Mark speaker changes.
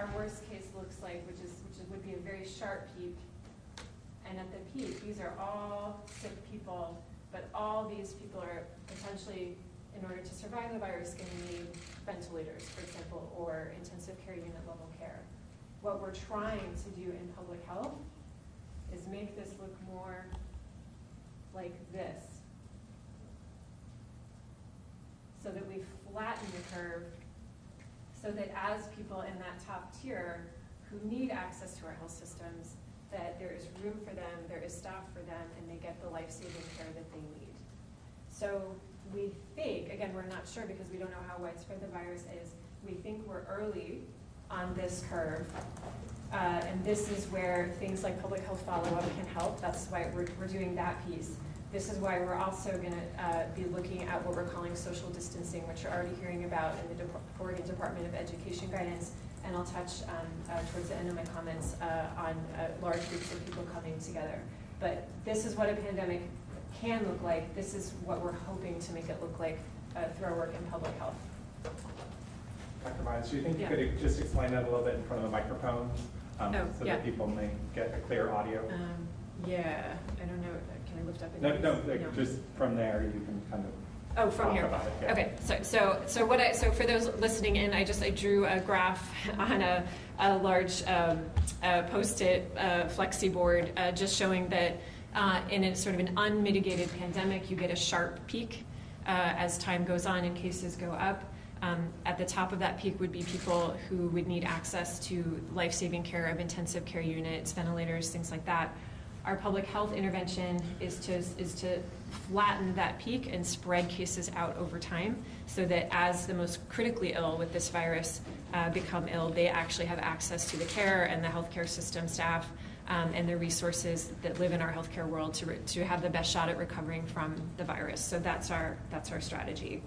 Speaker 1: our worst case looks like, which would be a very sharp peak. And at the peak, these are all sick people, but all these people are potentially, in order to survive the virus, going to need ventilators, for example, or intensive care unit level care. What we're trying to do in public health is make this look more like this, so that we flatten the curve, so that as people in that top tier who need access to our health systems, that there is room for them, there is staff for them, and they get the life-saving care that they need. So we think, again, we're not sure because we don't know how widespread the virus is, we think we're early on this curve, and this is where things like public health follow-up can help. That's why we're doing that piece. This is why we're also going to be looking at what we're calling social distancing, which you're already hearing about in the Oregon Department of Education guidance, and I'll touch towards the end of my comments on large groups of people coming together. But this is what a pandemic can look like. This is what we're hoping to make it look like through our work in public health.
Speaker 2: Dr. Myers, do you think you could just explain that a little bit in front of the microphone so that people may get a clear audio?
Speaker 1: Yeah, I don't know. Can I lift up?
Speaker 2: No, just from there you can kind of.
Speaker 1: Oh, from here.
Speaker 2: About it, yeah.
Speaker 1: Okay, so for those listening in, I drew a graph on a large post-it flexi board, just showing that in a sort of an unmitigated pandemic, you get a sharp peak as time goes on and cases go up. At the top of that peak would be people who would need access to life-saving care of intensive care units, ventilators, things like that. Our public health intervention is to flatten that peak and spread cases out over time so that as the most critically ill with this virus become ill, they actually have access to the care and the healthcare system staff and the resources that live in our healthcare world to have the best shot at recovering from the virus. So that's our strategy.